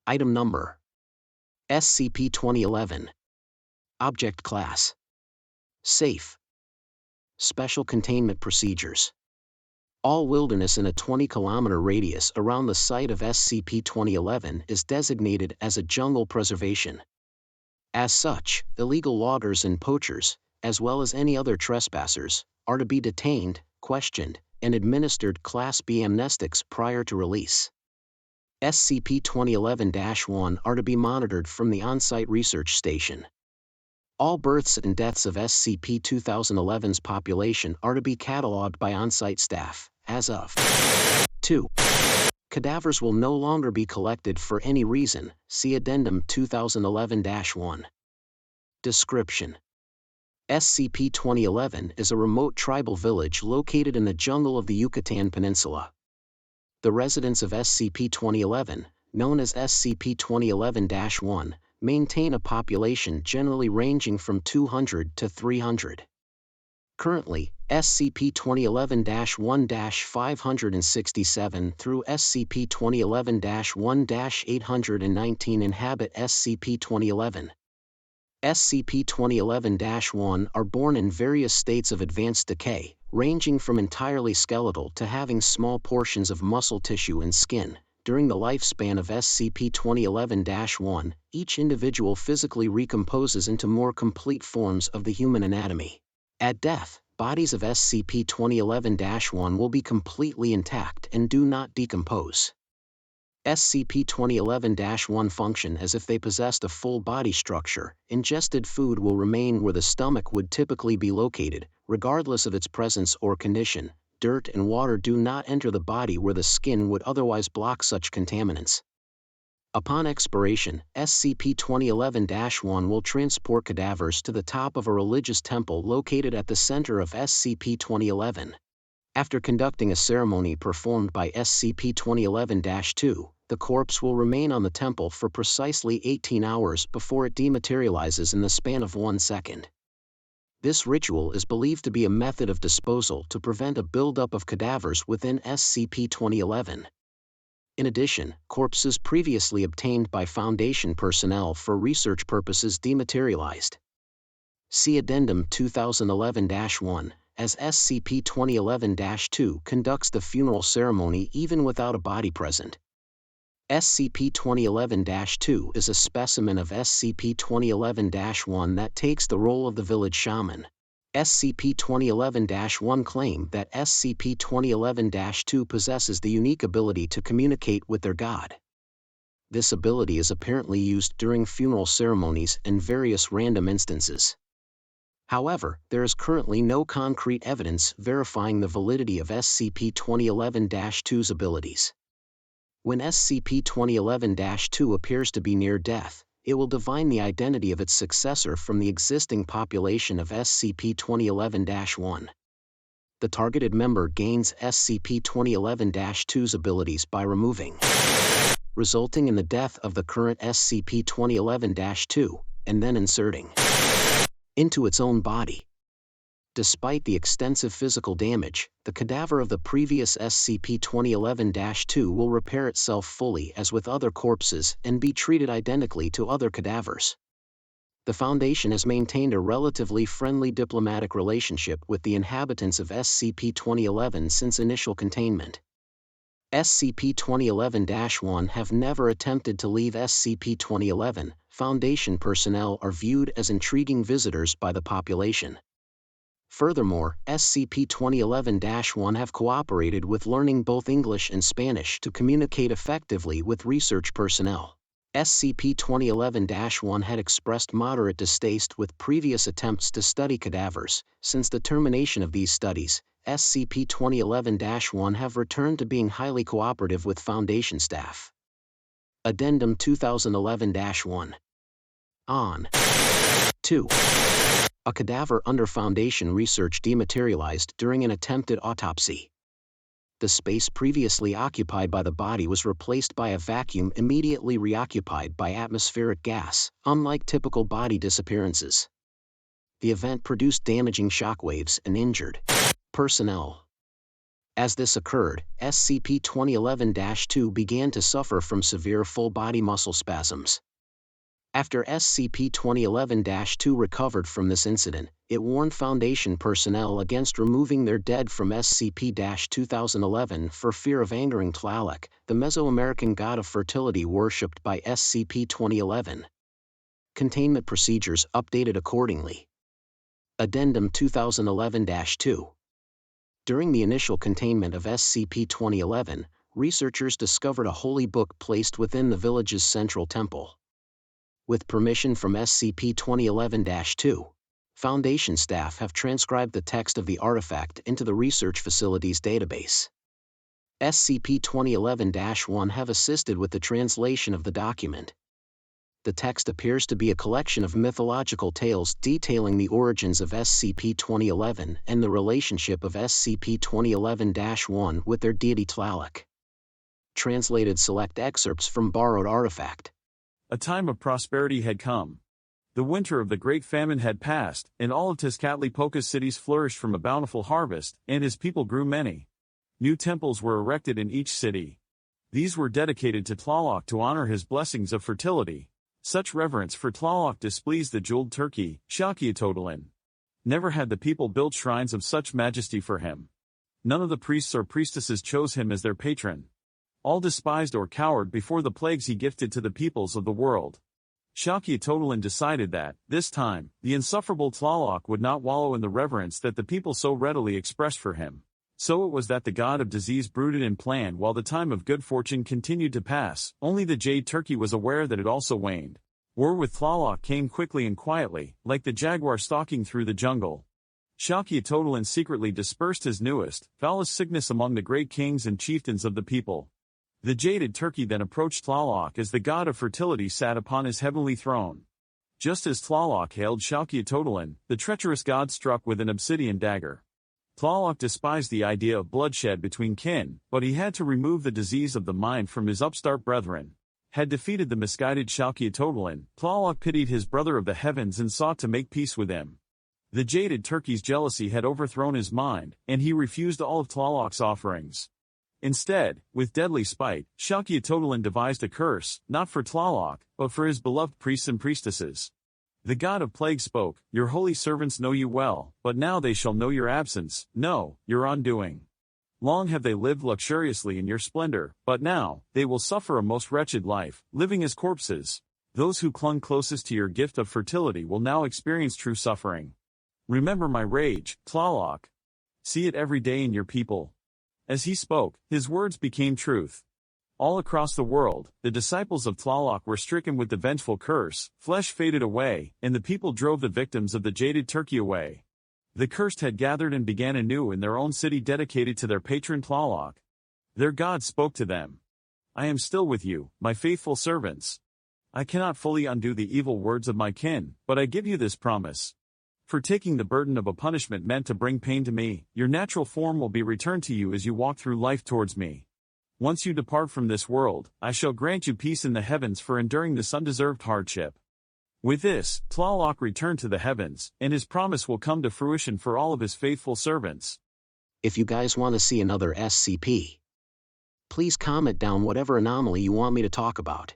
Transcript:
Item Number: SCP-2011. Object Class: Safe. Special Containment Procedures: all wilderness in a 20-kilometer radius around the site of SCP-2011 is designated as a jungle preservation. As such, illegal loggers and poachers, as well as any other trespassers, are to be detained, questioned, and administered Class B amnestics prior to release. SCP-2011-1 are to be monitored from the on-site research station. All births and deaths of SCP-2011's population are to be catalogued by on-site staff, as of. 2. Cadavers will no longer be collected for any reason, see Addendum 2011-1. Description: SCP-2011 is a remote tribal village located in the jungle of the Yucatan Peninsula. The residents of SCP-2011, known as SCP-2011-1, maintain a population generally ranging from 200 to 300. Currently, SCP-2011-1-567 through SCP-2011-1-819 inhabit SCP-2011. SCP-2011-1 are born in various states of advanced decay, ranging from entirely skeletal to having small portions of muscle tissue and skin. During the lifespan of SCP-2011-1, each individual physically recomposes into more complete forms of the human anatomy. At death, bodies of SCP-2011-1 will be completely intact and do not decompose. SCP-2011-1 function as if they possessed a full body structure. Ingested food will remain where the stomach would typically be located, regardless of its presence or condition. Dirt and water do not enter the body where the skin would otherwise block such contaminants. Upon expiration, SCP-2011-1 will transport cadavers to the top of a religious temple located at the center of SCP-2011. After conducting a ceremony performed by SCP-2011-2, the corpse will remain on the temple for precisely 18 hours before it dematerializes in the span of 1 second. This ritual is believed to be a method of disposal to prevent a buildup of cadavers within SCP-2011. In addition, corpses previously obtained by Foundation personnel for research purposes dematerialized. See Addendum 2011-1, as SCP-2011-2 conducts the funeral ceremony even without a body present. SCP-2011-2 is a specimen of SCP-2011-1 that takes the role of the village shaman. SCP-2011-1 claim that SCP-2011-2 possesses the unique ability to communicate with their god. This ability is apparently used during funeral ceremonies and various random instances. However, there is currently no concrete evidence verifying the validity of SCP-2011-2's abilities. When SCP-2011-2 appears to be near death, it will divine the identity of its successor from the existing population of SCP-2011-1. The targeted member gains SCP-2011-2's abilities by removing, resulting in the death of the current SCP-2011-2, and then inserting into its own body. Despite the extensive physical damage, the cadaver of the previous SCP-2011-2 will repair itself fully as with other corpses and be treated identically to other cadavers. The Foundation has maintained a relatively friendly diplomatic relationship with the inhabitants of SCP-2011 since initial containment. SCP-2011-1 have never attempted to leave SCP-2011. Foundation personnel are viewed as intriguing visitors by the population. Furthermore, SCP-2011-1 have cooperated with learning both English and Spanish to communicate effectively with research personnel. SCP-2011-1 had expressed moderate distaste with previous attempts to study cadavers. Since the termination of these studies, SCP-2011-1 have returned to being highly cooperative with Foundation staff. Addendum 2011-1. On 2. A cadaver under Foundation research dematerialized during an attempted autopsy. The space previously occupied by the body was replaced by a vacuum immediately reoccupied by atmospheric gas, unlike typical body disappearances. The event produced damaging shockwaves and injured personnel. As this occurred, SCP-2011-2 began to suffer from severe full-body muscle spasms. After SCP-2011-2 recovered from this incident, it warned Foundation personnel against removing their dead from SCP-2011 for fear of angering Tlaloc, the Mesoamerican god of fertility worshipped by SCP-2011. Containment procedures updated accordingly. Addendum 2011-2. During the initial containment of SCP-2011, researchers discovered a holy book placed within the village's central temple. With permission from SCP-2011-2, Foundation staff have transcribed the text of the artifact into the research facility's database. SCP-2011-1 have assisted with the translation of the document. The text appears to be a collection of mythological tales detailing the origins of SCP-2011 and the relationship of SCP-2011-1 with their deity Tlaloc. Translated select excerpts from borrowed artifact. A time of prosperity had come. The winter of the Great Famine had passed, and all of Tezcatlipoca's cities flourished from a bountiful harvest, and his people grew many. New temples were erected in each city. These were dedicated to Tlaloc to honor his blessings of fertility. Such reverence for Tlaloc displeased the jeweled turkey, Xiaqiatotlin. Never had the people built shrines of such majesty for him. None of the priests or priestesses chose him as their patron. All despised or cowered before the plagues he gifted to the peoples of the world. Xiaqiatotlin decided that, this time, the insufferable Tlaloc would not wallow in the reverence that the people so readily expressed for him. So it was that the god of disease brooded and planned while the time of good fortune continued to pass. Only the jade turkey was aware that it also waned. War with Tlaloc came quickly and quietly, like the jaguar stalking through the jungle. Xiaqiatotlin secretly dispersed his newest, foulest sickness among the great kings and chieftains of the people. The jaded turkey then approached Tlaloc as the god of fertility sat upon his heavenly throne. Just as Tlaloc hailed Xiaqiatotlin, the treacherous god struck with an obsidian dagger. Tlaloc despised the idea of bloodshed between kin, but he had to remove the disease of the mind from his upstart brethren. Had defeated the misguided Xiaqiatotlin, Tlaloc pitied his brother of the heavens and sought to make peace with him. The jaded turkey's jealousy had overthrown his mind, and he refused all of Tlaloc's offerings. Instead, with deadly spite, Xiaqiatotlin devised a curse, not for Tlaloc, but for his beloved priests and priestesses. The god of plague spoke, "Your holy servants know you well, but now they shall know your absence, no, your undoing. Long have they lived luxuriously in your splendor, but now, they will suffer a most wretched life, living as corpses. Those who clung closest to your gift of fertility will now experience true suffering. Remember my rage, Tlaloc. See it every day in your people." As he spoke, his words became truth. All across the world, the disciples of Tlaloc were stricken with the vengeful curse, flesh faded away, and the people drove the victims of the jaded turkey away. The cursed had gathered and began anew in their own city dedicated to their patron Tlaloc. Their god spoke to them. "I am still with you, my faithful servants. I cannot fully undo the evil words of my kin, but I give you this promise. For taking the burden of a punishment meant to bring pain to me, your natural form will be returned to you as you walk through life towards me. Once you depart from this world, I shall grant you peace in the heavens for enduring this undeserved hardship." With this, Tlaloc returned to the heavens, and his promise will come to fruition for all of his faithful servants. If you guys want to see another SCP, please comment down whatever anomaly you want me to talk about.